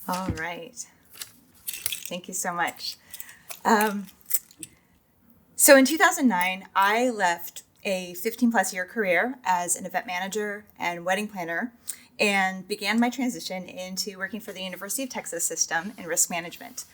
All right. Thank you so much. So in 2009, I left a 15 plus year career as an event manager and wedding planner and began my transition into working for the University of Texas system in risk management.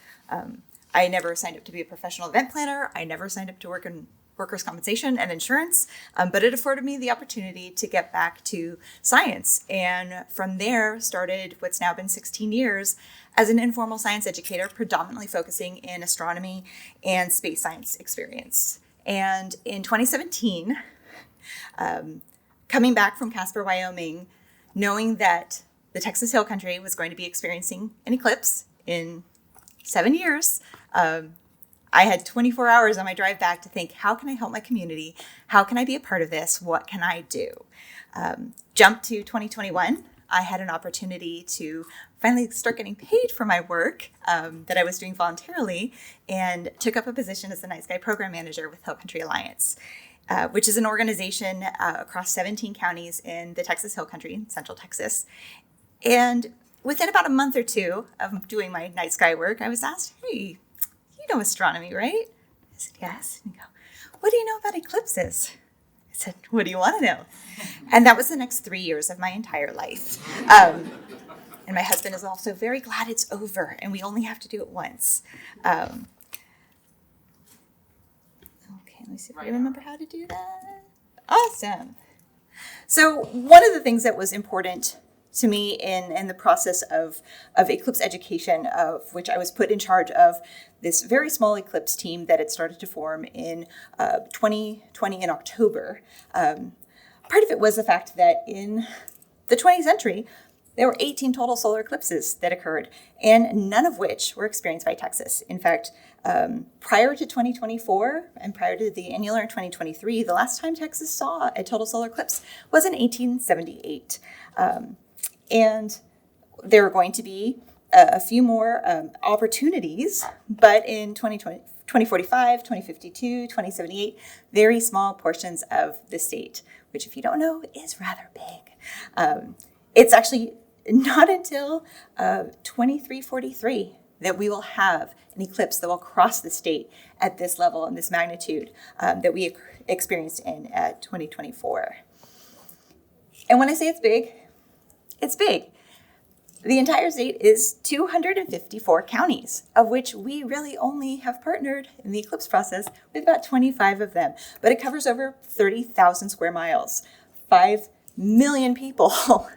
I never signed up to be a professional event planner. I never signed up to work in workers' compensation and insurance, but it afforded me the opportunity to get back to science. And from there started what's now been 16 years as an informal science educator, predominantly focusing in astronomy and space science experience. And in 2017, coming back from Casper, Wyoming, knowing that the Texas Hill Country was going to be experiencing an eclipse in 7 years, I had 24 hours on my drive back to think, how can I help my community? How can I be a part of this? What can I do? Jump to 2021. I had an opportunity to finally start getting paid for my work that I was doing voluntarily and took up a position as the Night Sky Program Manager with Hill Country Alliance, which is an organization across 17 counties in the Texas Hill Country, Central Texas. And within about a month or two of doing my night sky work, I was asked, hey, you know astronomy, right? I said, yes. And he go, what do you know about eclipses? I said, what do you want to know? And that was the next 3 years of my entire life. And my husband is also very glad it's over and we only have to do it once. Okay, let me see if I remember how to do that. Awesome. So one of the things that was important to me in the process of eclipse education, of which I was put in charge of this very small eclipse team that had started to form in 2020 in October. Part of it was the fact that in the 20th century, there were 18 total solar eclipses that occurred, and none of which were experienced by Texas. In fact, prior to 2024 and prior to the annular in 2023, the last time Texas saw a total solar eclipse was in 1878. And there are going to be a few more opportunities, but in 2020, 2045, 2052, 2078, very small portions of the state, which if you don't know, is rather big. It's actually not until 2343 that we will have an eclipse that will cross the state at this level and this magnitude that we experienced in 2024. And when I say it's big, it's big. The entire state is 254 counties, of which we really only have partnered in the eclipse process with about 25 of them. But it covers over 30,000 square miles, 5 million people,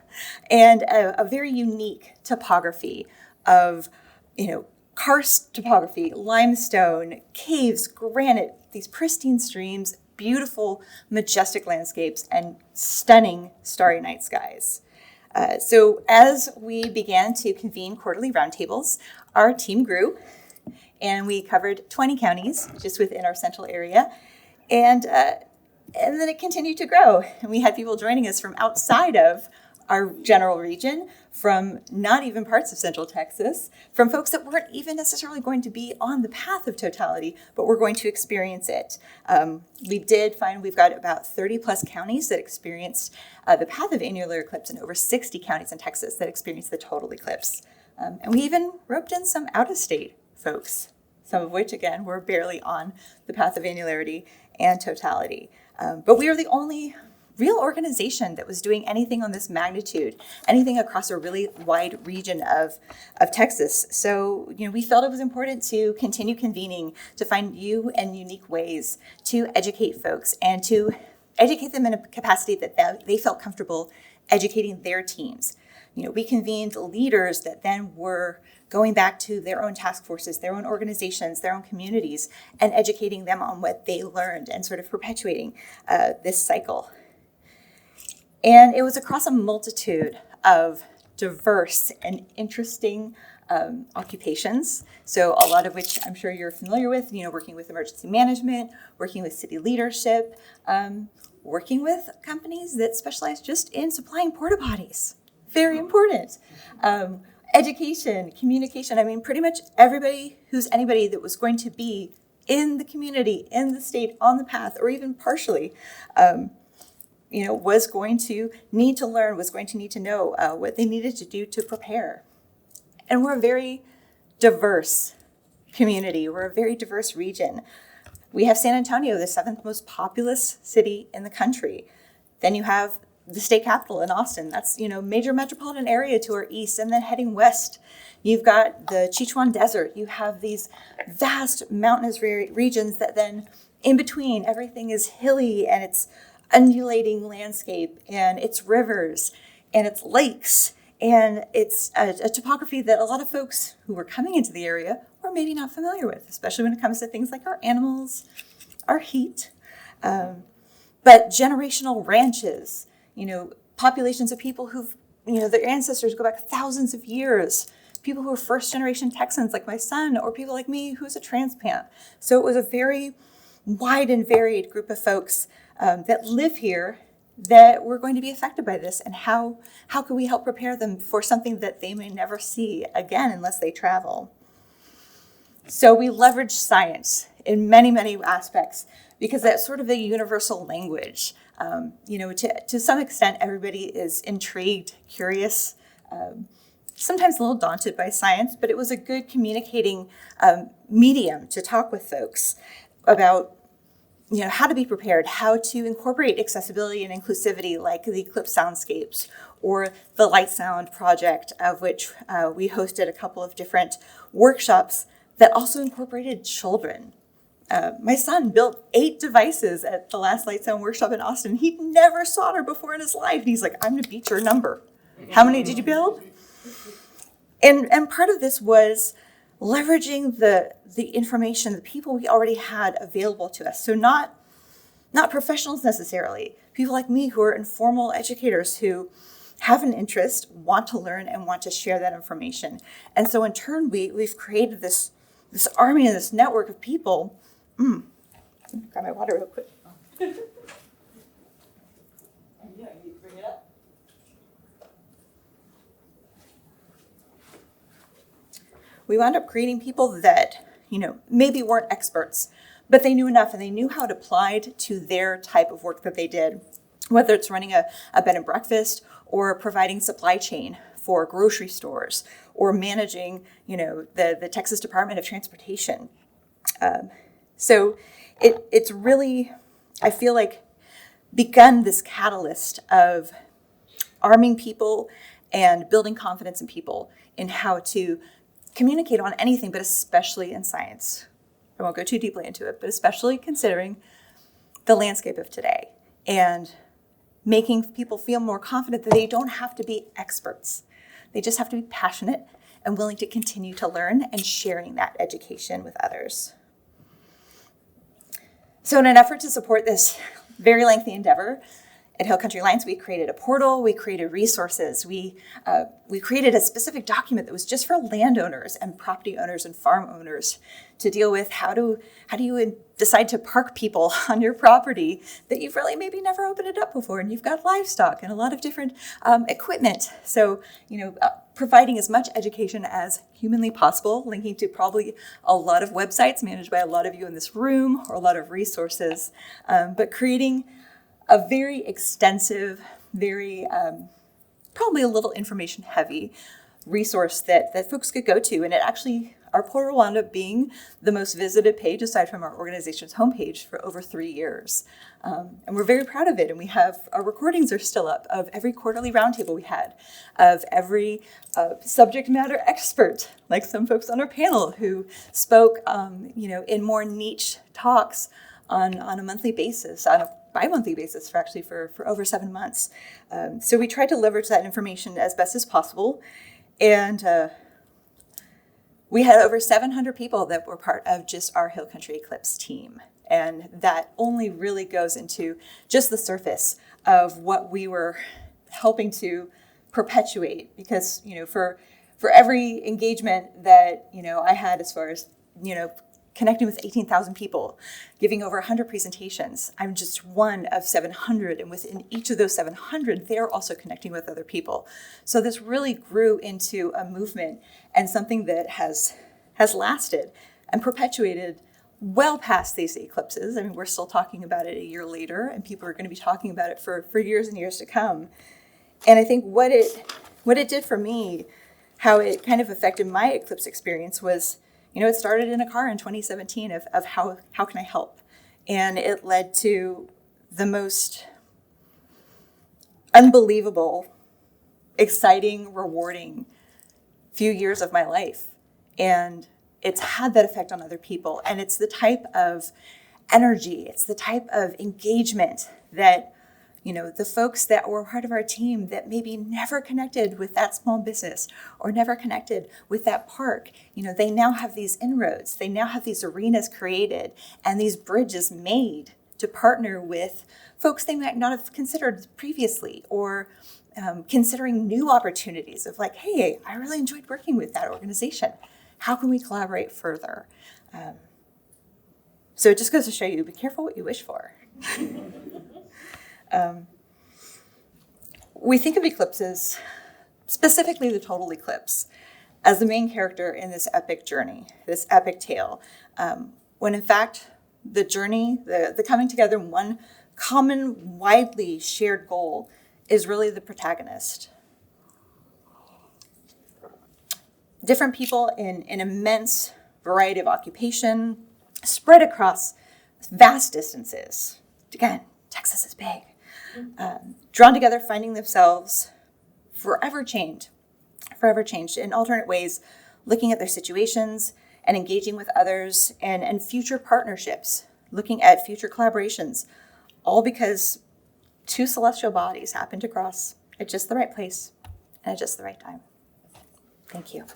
and a very unique topography of, karst topography, limestone, caves, granite, these pristine streams, beautiful, majestic landscapes, and stunning starry night skies. So as we began to convene quarterly roundtables, our team grew, and we covered 20 counties just within our central area, and then it continued to grow. And we had people joining us from outside of our general region, from not even parts of Central Texas, from folks that weren't even necessarily going to be on the path of totality, but were going to experience it. We did find we've got about 30 plus counties that experienced the path of annular eclipse, and over 60 counties in Texas that experienced the total eclipse. And we even roped in some out-of-state folks, some of which, again, were barely on the path of annularity and totality. But we are the only real organization that was doing anything on this magnitude, anything across a really wide region of Texas. So, we felt it was important to continue convening, to find new and unique ways to educate folks and to educate them in a capacity that they felt comfortable educating their teams. We convened leaders that then were going back to their own task forces, their own organizations, their own communities, and educating them on what they learned and sort of perpetuating this cycle. And it was across a multitude of diverse and interesting occupations. So a lot of which I'm sure you're familiar with, working with emergency management, working with city leadership, working with companies that specialize just in supplying porta potties. Very important. Education, communication. Pretty much everybody who's anybody that was going to be in the community, in the state, on the path, or even partially, was going to need to learn, was going to need to know what they needed to do to prepare. And we're a very diverse community. We're a very diverse region. We have San Antonio, the 7th most populous city in the country. Then you have the state capital in Austin. That's, major metropolitan area to our east. And then heading west, you've got the Sichuan Desert. You have these vast mountainous regions that then in between, everything is hilly and it's undulating landscape and it's rivers and it's lakes. And it's a topography that a lot of folks who were coming into the area were maybe not familiar with, especially when it comes to things like our animals, our heat, but generational ranches, populations of people who've, their ancestors go back thousands of years, people who are first generation Texans like my son, or people like me who's a transplant. So it was a very wide and varied group of folks that live here that were going to be affected by this, and how can we help prepare them for something that they may never see again unless they travel. So we leverage science in many, many aspects because that's sort of the universal language. To some extent, everybody is intrigued, curious, sometimes a little daunted by science, but it was a good communicating medium to talk with folks about how to be prepared, how to incorporate accessibility and inclusivity like the Eclipse soundscapes or the Light Sound project, of which we hosted a couple of different workshops that also incorporated children. My son built 8 devices at the last Light Sound workshop in Austin. He'd never soldered before in his life. And he's like, I'm going to beat your number. How many did you build? And part of this was leveraging the information, the people we already had available to us. So not professionals necessarily, people like me who are informal educators who have an interest, want to learn, and want to share that information. And so in turn, we've created this army and this network of people. Grab my water real quick. Yeah, you bring it up. We wound up creating people that, maybe weren't experts, but they knew enough and they knew how it applied to their type of work that they did, whether it's running a bed and breakfast or providing supply chain for grocery stores or managing, the Texas Department of Transportation. So it's really, I feel like, begun this catalyst of arming people and building confidence in people in how to communicate on anything, but especially in science. I won't go too deeply into it, but especially considering the landscape of today and making people feel more confident that they don't have to be experts. They just have to be passionate and willing to continue to learn and sharing that education with others. So in an effort to support this very lengthy endeavor, at Hill Country Alliance, we created a portal, we created resources, we created a specific document that was just for landowners and property owners and farm owners to deal with how do you decide to park people on your property that you've really maybe never opened it up before, and you've got livestock and a lot of different equipment. So, providing as much education as humanly possible, linking to probably a lot of websites managed by a lot of you in this room or a lot of resources, but creating a very extensive, very probably a little information heavy resource that folks could go to. And it actually, our portal wound up being the most visited page aside from our organization's homepage for over 3 years. And we're very proud of it. And we have, our recordings are still up of every quarterly roundtable we had, of every subject matter expert, like some folks on our panel who spoke, in more niche talks on a monthly basis, on a bi-monthly basis for over 7 months. So we tried to leverage that information as best as possible. And we had over 700 people that were part of just our Hill Country Eclipse team. And that only really goes into just the surface of what we were helping to perpetuate. Because, for every engagement that, I had as far as, connecting with 18,000 people, giving over 100 presentations. I'm just one of 700, and within each of those 700, they're also connecting with other people. So this really grew into a movement and something that has lasted and perpetuated well past these eclipses. I mean, we're still talking about it a year later, and people are going to be talking about it for years and years to come. And I think what it did for me how it kind of affected my eclipse experience was, it started in a car in 2017 of how can I help? And it led to the most unbelievable, exciting, rewarding few years of my life. And it's had that effect on other people. And it's the type of energy, it's the type of engagement that, the folks that were part of our team that maybe never connected with that small business or never connected with that park, they now have these inroads, they now have these arenas created and these bridges made to partner with folks they might not have considered previously, or considering new opportunities of like, hey, I really enjoyed working with that organization. How can we collaborate further? So it just goes to show you, be careful what you wish for. We think of eclipses, specifically the total eclipse, as the main character in this epic journey, this epic tale, when in fact the journey, the coming together in one common, widely shared goal is really the protagonist. Different people in an immense variety of occupation, spread across vast distances. Again, Texas is big. Drawn together, finding themselves forever changed in alternate ways, looking at their situations and engaging with others and future partnerships, looking at future collaborations, all because two celestial bodies happened to cross at just the right place and at just the right time. Thank you.